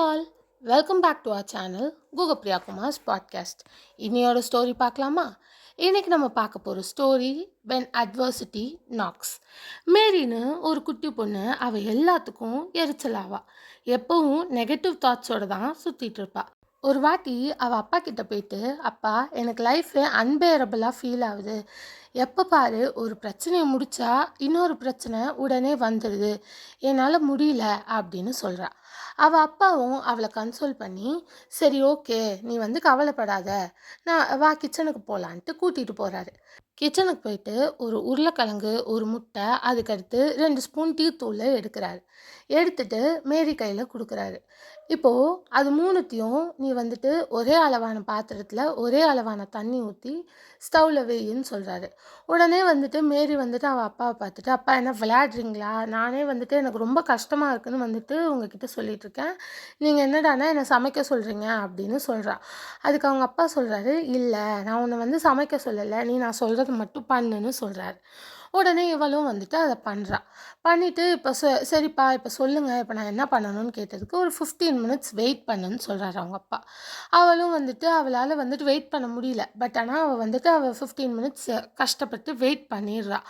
All, welcome back to our channel Guhapriya Kumar's podcast. இன்னையோட story பார்க்கலாமா? இன்னைக்கு நம்ம பார்க்க போகிற ஸ்டோரி வென் அட்வர்சிட்டி நாக்ஸ். மேரின்னு ஒரு குட்டி பொண்ணு, அவள் எல்லாத்துக்கும் எரிச்சலாவா. எப்பவும் நெகட்டிவ் தாட்ஸோடு தான் சுற்றிட்டு இருப்பா. ஒரு வாட்டி அவள் அப்பா கிட்ட போயிட்டு, அப்பா எனக்கு லைஃபு அன்பேரபிளாக ஃபீல் ஆகுது, எப்போ பாரு ஒரு பிரச்சனையை முடித்தா இன்னொரு பிரச்சனை உடனே வந்துடுது, என்னால் முடியல அப்படின்னு சொல்கிறா. அவள் அப்பாவும் அவளை கன்சோல் பண்ணி, சரி ஓகே நீ கவலைப்படாத, நான் வா கிச்சனுக்கு போகலான்ட்டு கூட்டிகிட்டு போகிறாரு. கிச்சனுக்கு போயிட்டு ஒரு உருளைக்கிழங்கு, ஒரு முட்டை, அதுக்கடுத்து 2 ஸ்பூன் டீ தூள் எடுக்கிறாரு. எடுத்துட்டு மேரி கையில் கொடுக்குறாரு. இப்போது அது மூணுத்தையும் நீ ஒரே அளவான பாத்திரத்தில் ஒரே அளவான தண்ணி ஊற்றி ஸ்டவ்வில் வெயின்னு சொல்கிறாரு. உடனே மேரி அவள் அப்பாவை பார்த்துட்டு, அப்பா என்ன விளையாடுறீங்களா, நானே எனக்கு ரொம்ப கஷ்டமாக இருக்குன்னு உங்ககிட்ட சொல்லிகிட்ருக்கேன், நீங்கள் என்னடானா என்னை சமைக்க சொல்கிறீங்க அப்படின்னு சொல்கிறா. அதுக்கு அவங்க அப்பா சொல்கிறாரு, இல்லை நான் உன்னை சமைக்க சொல்லலை, நீ நான் சொல்கிறது மட்டும் பண்ணுன்னு சொல்கிறாரு. உடனே இவளும் அதை பண்ணுறா. பண்ணிவிட்டு இப்போ சரிப்பா இப்போ சொல்லுங்கள், இப்போ நான் என்ன பண்ணணும்னு கேட்டதுக்கு ஒரு 15 மினிட்ஸ் வெயிட் பண்ணுன்னு சொல்கிறாரு அவங்க அப்பா. அவளும் அவளால் வெயிட் பண்ண முடியல. பட் ஆனால் அவள் 15 மினிட்ஸ் கஷ்டப்பட்டு வெயிட் பண்ணிடுறா.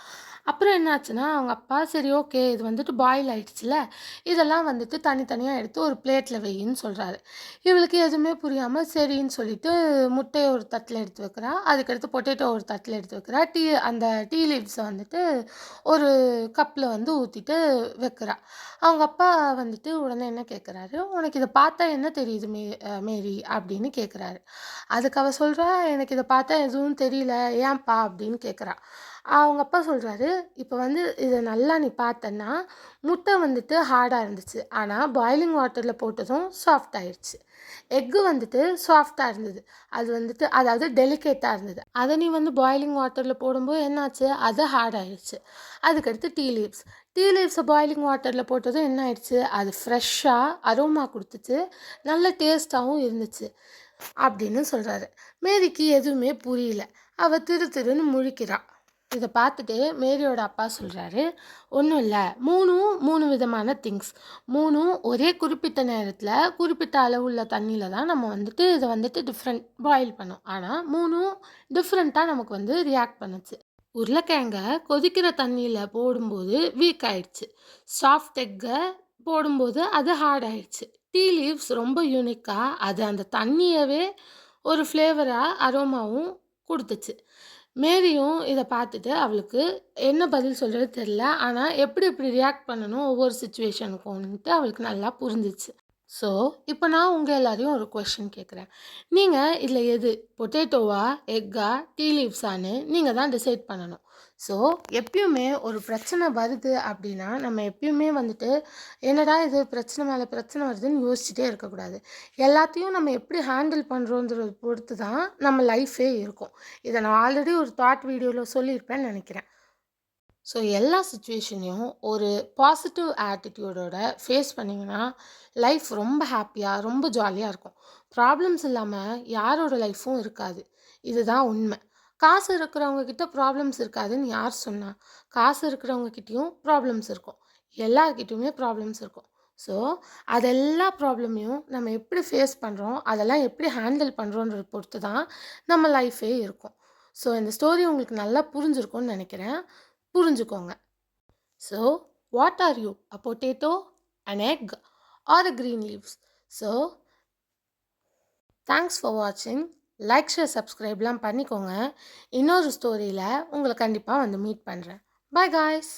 அப்புறம் என்னாச்சுன்னா அவங்க அப்பா, சரி ஓகே இது பாயில் ஆயிடுச்சுல, இதெல்லாம் தனித்தனியாக எடுத்து ஒரு பிளேட்டில் வெயின்னு சொல்கிறாரு. இவளுக்கு எதுவுமே புரியாமல் சரின்னு சொல்லிட்டு முட்டையை ஒரு தட்டில் எடுத்து வைக்கிறா, அதுக்கடுத்து பொட்டேட்டோ ஒரு தட்டில் எடுத்து வைக்கிறா, அந்த டீ லீவ்ஸை ஒரு கப்பில் ஊற்றிட்டு வைக்கிறா. அவங்க அப்பா உடனே என்ன கேட்குறாரு, உனக்கு இதை பார்த்தா என்ன தெரியுது மேரி அப்படின்னு கேட்குறாரு. அதுக்கு அவள் சொல்கிறா, எனக்கு இதை பார்த்தா எதுவும் தெரியல, ஏன்பா அப்படின்னு கேட்குறா. அவங்க அப்பா சொல்கிறாரு, இப்போ இதை நல்லா நீ பார்த்தன்னா முட்டை ஹார்டாக இருந்துச்சு, ஆனால் பாயிலிங் வாட்டரில் போட்டதும் சாஃப்ட் ஆயிடுச்சு. எக்கு சாஃப்டாக இருந்தது, அது அதாவது டெலிகேட்டாக இருந்தது, அதை நீ பாயிலிங் வாட்டரில் போடும்போது என்னாச்சு, அது ஹார்ட் ஆயிடுச்சு. அதுக்கடுத்து டீ லீவ்ஸை பாயிலிங் வாட்டரில் போட்டதும் என்ன ஆயிடுச்சு, அது ஃப்ரெஷ்ஷாக அரோமா கொடுத்துச்சு, நல்ல டேஸ்ட்டாகவும் இருந்துச்சு அப்படின்னு சொல்கிறாரு. மேரிக்கு எதுவுமே புரியல, அவள் திருன்னு முழிக்கிறாள். இதை பார்த்துட்டு மேரியோட அப்பா சொல்கிறாரு, ஒன்றும் இல்லை, மூணு விதமான திங்ஸ், மூணும் ஒரே குறிப்பிட்ட நேரத்தில் குறிப்பிட்ட அளவுள்ள தண்ணியில் தான் நம்ம இதை டிஃப்ரெண்ட் பாயில் பண்ணோம், ஆனால் மூணும் டிஃப்ரெண்ட்டாக நமக்கு ரியாக்ட் பண்ணுச்சு. உருளைக்கிழங்க கொதிக்கிற தண்ணியில் போடும்போது வீக் ஆயிடுச்சு, சாஃப்ட் எக்கை போடும்போது அது ஹார்ட் ஆயிடுச்சு. டீ லீவ்ஸ் ரொம்ப யூனிக்காக அது அந்த தண்ணியவே ஒரு ஃப்ளேவராக அரோமாவும் கொடுத்துச்சு. மேரியும் இதை பார்த்துட்டு அவளுக்கு என்ன பதில் சொல்கிறது தெரில, ஆனால் எப்படி ரியாக்ட் பண்ணணும் ஒவ்வொரு சுச்சுவேஷனுக்கும்ன்ட்டு அவளுக்கு நல்லா புரிஞ்சிச்சு. ஸோ இப்போ நான் உங்கள் எல்லாரையும் ஒரு கொஷின் கேட்குறேன், நீங்கள் இதில் எது பொட்டேட்டோவா எக்கா டீ லீவ்ஸான்னு நீங்கள் தான் டிசைட் பண்ணணும். ஸோ எப்பயுமே ஒரு பிரச்சனை வருது அப்படின்னா நம்ம எப்பயுமே என்னடா இது பிரச்சனை மேலே பிரச்சனை வருதுன்னு யோசிச்சுட்டே இருக்கக்கூடாது. எல்லாத்தையும் நம்ம எப்படி ஹேண்டில் பண்ணுறோன்றத பொறுத்து தான் நம்ம லைஃபே இருக்கும். இதை நான் ஆல்ரெடி ஒரு தாட் வீடியோவில் சொல்லியிருப்பேன்னு நினைக்கிறேன். ஸோ எல்லா சுச்சுவேஷனையும் ஒரு பாசிட்டிவ் ஆட்டிடியூடோட ஃபேஸ் பண்ணிங்கன்னா லைஃப் ரொம்ப ஹாப்பியாக ரொம்ப ஜாலியாக இருக்கும். ப்ராப்ளம்ஸ் இல்லாமல் யாரோட லைஃப்பும் இருக்காது, இதுதான் உண்மை. காசு இருக்கிறவங்க கிட்ட ப்ராப்ளம்ஸ் இருக்காதுன்னு யார் சொன்னா? காசு இருக்கிறவங்க கிட்டேயும் ப்ராப்ளம்ஸ் இருக்கும், எல்லார்கிட்டையுமே ப்ராப்ளம்ஸ் இருக்கும். ஸோ அதெல்லா ப்ராப்ளமையும் நம்ம எப்படி ஃபேஸ் பண்ணுறோம், அதெல்லாம் எப்படி ஹேண்டில் பண்ணுறோன்றத பொறுத்து தான் நம்ம லைஃபே இருக்கும். ஸோ இந்த ஸ்டோரி உங்களுக்கு நல்லா புரிஞ்சிருக்கும்னு நினைக்கிறேன். புரிஞ்சுக்கோங்க. So what are you, a potato, an egg or a green leaves? So thanks for வாட்சிங். லைக் ஷேர் சப்ஸ்கிரைப்லாம் பண்ணிக்கோங்க. இன்னொரு ஸ்டோரியில் உங்களை கண்டிப்பாக மீட் பண்ணுறேன். By guys.